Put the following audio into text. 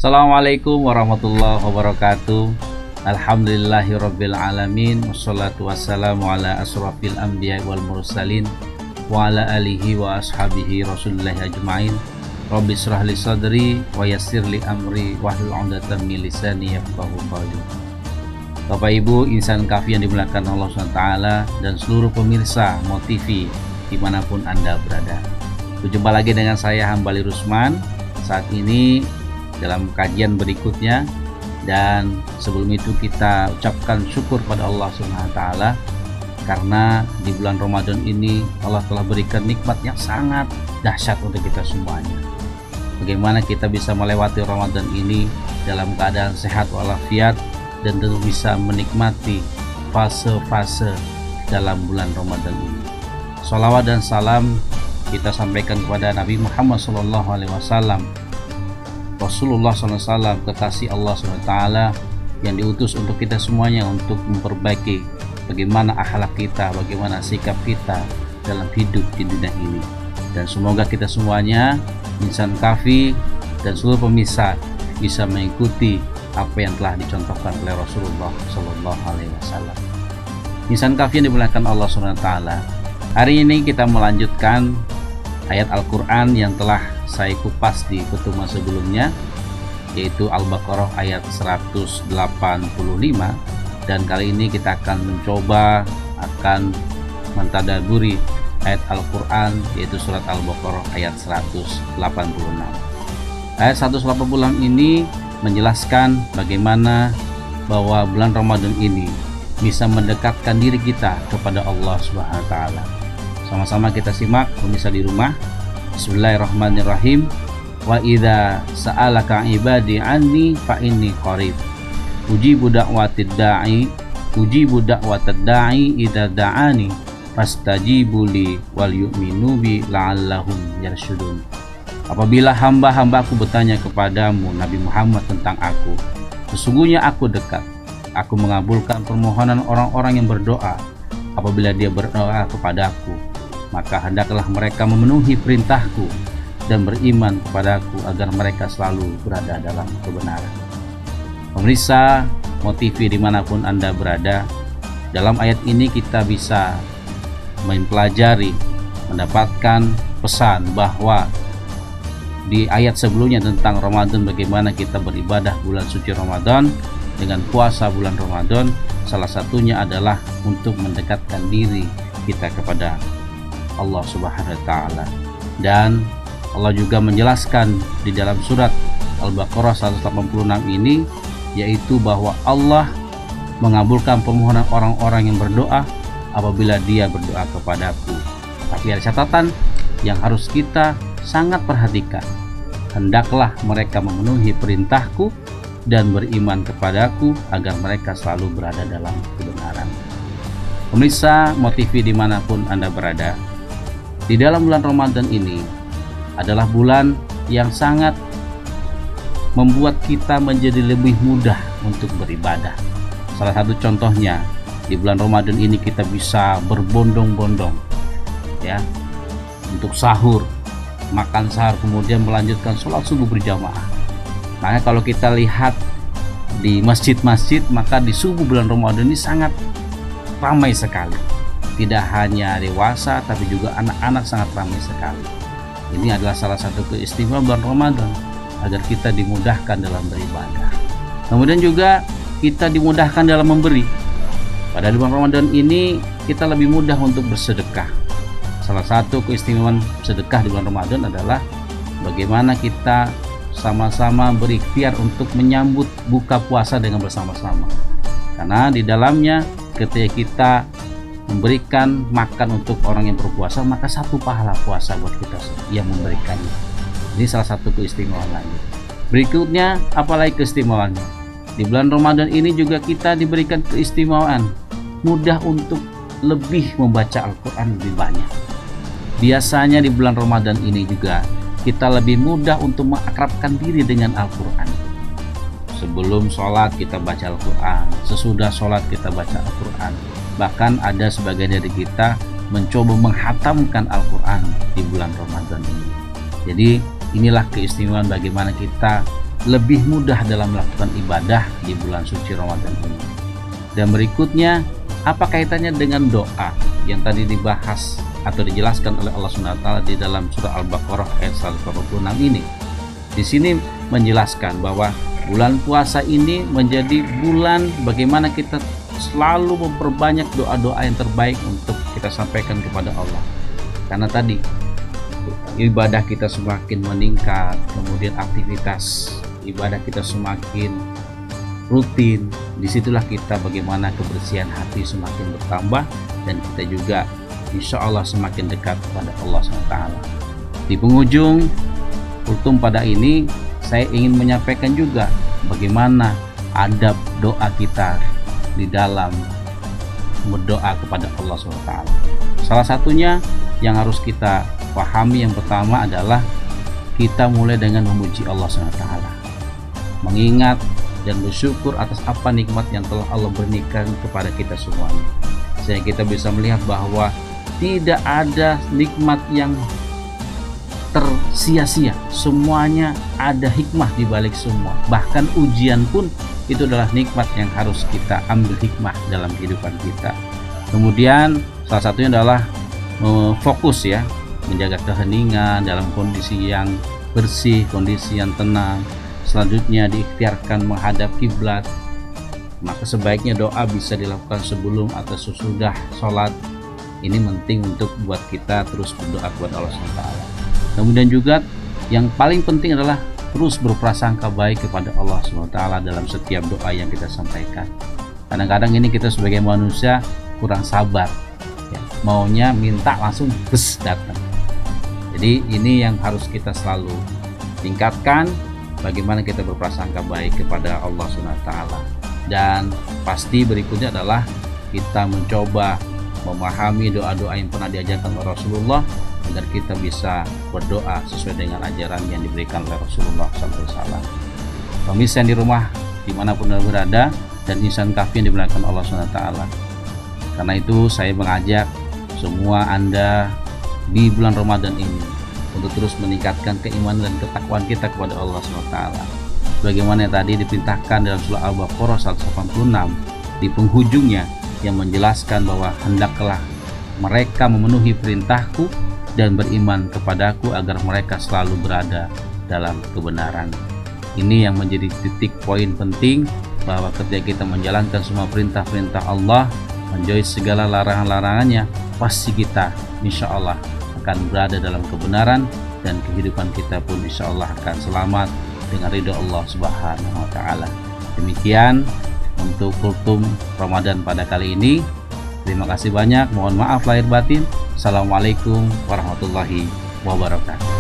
Assalamualaikum warahmatullahi wabarakatuh. Alhamdulillahirabbil alamin, wassalatu wassalamu ala asrofil anbiya wal mursalin wa ala alihi wa ashabihi rasulillahi ajmain. Rabbi shrah li sadri wa yassir li amri wahlul 'uqdatam min lisani yafqahu qawli. Bapak Ibu insan kafi yang dimuliakan Allah SWT dan seluruh pemirsa MoTV dimanapun Anda berada, berjumpa lagi dengan saya Hambali Rusman saat ini dalam kajian berikutnya. Dan sebelum itu kita ucapkan syukur pada Allah SWT karena di bulan Ramadan ini Allah telah berikan nikmat yang sangat dahsyat untuk kita semuanya. Bagaimana kita bisa melewati Ramadan ini dalam keadaan sehat walafiat dan tentu bisa menikmati fase-fase dalam bulan Ramadan ini. Sholawat dan salam kita sampaikan kepada Nabi Muhammad SAW, Rasulullah SAW, kekasih Allah SWT yang diutus untuk kita semuanya untuk memperbaiki bagaimana akhlak kita, bagaimana sikap kita dalam hidup di dunia ini. Dan semoga kita semuanya, insan kafi dan seluruh pemirsa, bisa mengikuti apa yang telah dicontohkan oleh Rasulullah SAW. Insan kafi yang dimuliakan Allah SWT, hari ini kita melanjutkan ayat Al-Quran yang telah saya kupas di pertemuan sebelumnya, yaitu Al-Baqarah ayat 185, dan kali ini kita akan mencoba mentadaburi ayat Al-Quran, yaitu surat Al-Baqarah ayat 186. Ayat 186 ini menjelaskan bagaimana bahwa bulan Ramadan ini bisa mendekatkan diri kita kepada Allah Subhanahu wa taala. Sama-sama kita simak pemirsa di rumah. Bismillahirrahmanirrahim. Wa idza sa'alaka ibadi anni fa inni qarib. Ujibu da'watid da'i idza da'ani fastajibu li wal yu'minu bi la'allahum yarshudun. Apabila hamba-hambaku bertanya kepadamu Nabi Muhammad tentang aku, sesungguhnya aku dekat. Aku mengabulkan permohonan orang-orang yang berdoa. Apabila dia berdoa kepadaku, maka hendaklah mereka memenuhi perintahku dan beriman kepadaku agar mereka selalu berada dalam kebenaran. Pemirsa MoTV dimanapun Anda berada, dalam ayat ini kita bisa mempelajari, mendapatkan pesan bahwa di ayat sebelumnya tentang Ramadan, bagaimana kita beribadah bulan suci Ramadan dengan puasa bulan Ramadan, salah satunya adalah untuk mendekatkan diri kita kepada Allah Subhanahu wa taala. Dan Allah juga menjelaskan di dalam surat Al-Baqarah 186 ini, yaitu bahwa Allah mengabulkan permohonan orang-orang yang berdoa apabila dia berdoa kepadaku. Tapi ada catatan yang harus kita sangat perhatikan. Hendaklah mereka memenuhi perintahku dan beriman kepadaku agar mereka selalu berada dalam kebenaran. Pemirsa MoTV dimanapun Anda berada, di dalam bulan Ramadan ini adalah bulan yang sangat membuat kita menjadi lebih mudah untuk beribadah. Salah satu contohnya, di bulan Ramadan ini kita bisa berbondong-bondong ya untuk sahur, makan sahur, kemudian melanjutkan sholat subuh berjamaah. Makanya kalau kita lihat di masjid-masjid, maka di subuh bulan Ramadan ini sangat ramai sekali. Tidak hanya dewasa, tapi juga anak-anak sangat ramai sekali. Ini adalah salah satu keistimewaan bulan Ramadan, agar kita dimudahkan dalam beribadah. Kemudian juga kita dimudahkan dalam memberi. Pada bulan Ramadan ini kita lebih mudah untuk bersedekah. Salah satu keistimewaan sedekah di bulan Ramadan adalah bagaimana kita sama-sama berikhtiar untuk menyambut buka puasa dengan bersama-sama. Karena di dalamnya ketika kita memberikan makan untuk orang yang berpuasa, maka satu pahala puasa buat kita yang memberikannya. Ini salah satu keistimewaan lagi. Berikutnya, apalagi keistimewaannya? Di bulan Ramadan ini juga kita diberikan keistimewaan mudah untuk lebih membaca Al-Quran lebih banyak. Biasanya di bulan Ramadan ini juga kita lebih mudah untuk mengakrabkan diri dengan Al-Quran. Sebelum sholat kita baca Al-Quran, sesudah sholat kita baca Al-Quran. Bahkan ada sebagian dari kita mencoba menghatamkan Al-Quran di bulan Ramadan ini. Jadi inilah keistimewaan bagaimana kita lebih mudah dalam melakukan ibadah di bulan suci Ramadan ini. Dan berikutnya, apa kaitannya dengan doa yang tadi dibahas atau dijelaskan oleh Allah SWT di dalam surah Al-Baqarah ayat 186 ini? Di sini menjelaskan bahwa bulan puasa ini menjadi bulan bagaimana kita selalu memperbanyak doa-doa yang terbaik untuk kita sampaikan kepada Allah. Karena tadi ibadah kita semakin meningkat, kemudian aktivitas ibadah kita semakin rutin, disitulah kita bagaimana kebersihan hati semakin bertambah, dan kita juga insya Allah semakin dekat kepada Allah SWT. Di penghujung kultum pada ini, saya ingin menyampaikan juga bagaimana adab doa kita di dalam berdoa kepada Allah SWT. Salah satunya yang harus kita pahami yang pertama adalah kita mulai dengan memuji Allah SWT, mengingat dan bersyukur atas apa nikmat yang telah Allah berikan kepada kita semuanya, sehingga kita bisa melihat bahwa tidak ada nikmat yang tersia-sia, semuanya ada hikmah di balik semua. Bahkan ujian pun itu adalah nikmat yang harus kita ambil hikmah dalam kehidupan kita. Kemudian salah satunya adalah fokus ya, menjaga keheningan dalam kondisi yang bersih, kondisi yang tenang. Selanjutnya diikhtiarkan menghadap kiblat. Maka sebaiknya doa bisa dilakukan sebelum atau sesudah sholat. Ini penting untuk buat kita terus berdoa kepada Allah SWT. Kemudian juga yang paling penting adalah terus berprasangka baik kepada Allah SWT dalam setiap doa yang kita sampaikan. Kadang-kadang ini kita sebagai manusia kurang sabar ya, maunya minta langsung datang. Jadi ini yang harus kita selalu tingkatkan, bagaimana kita berprasangka baik kepada Allah SWT. Dan pasti berikutnya adalah kita mencoba memahami doa-doa yang pernah diajarkan oleh Rasulullah, agar kita bisa berdoa sesuai dengan ajaran yang diberikan oleh Rasulullah SAW. Pemirsa yang di rumah dimanapun Anda berada, dan insan kafi yang dimuliakan Allah SWT. Karena itu saya mengajak semua Anda di bulan Ramadan ini untuk terus meningkatkan keimanan dan ketakwaan kita kepada Allah SWT. Bagaimana tadi diperintahkan dalam surah Al-Baqarah 186 di penghujungnya, yang menjelaskan bahwa hendaklah mereka memenuhi perintahku dan beriman kepadaku agar mereka selalu berada dalam kebenaran. Ini yang menjadi titik poin penting, bahwa ketika kita menjalankan semua perintah-perintah Allah, menjauhi segala larangan-larangannya, pasti kita insya Allah akan berada dalam kebenaran, dan kehidupan kita pun insya Allah akan selamat dengan ridho Allah Subhanahu wa Ta'ala. Demikian untuk kultum Ramadan pada kali ini. Terima kasih banyak, mohon maaf lahir batin. Assalamualaikum warahmatullahi wabarakatuh.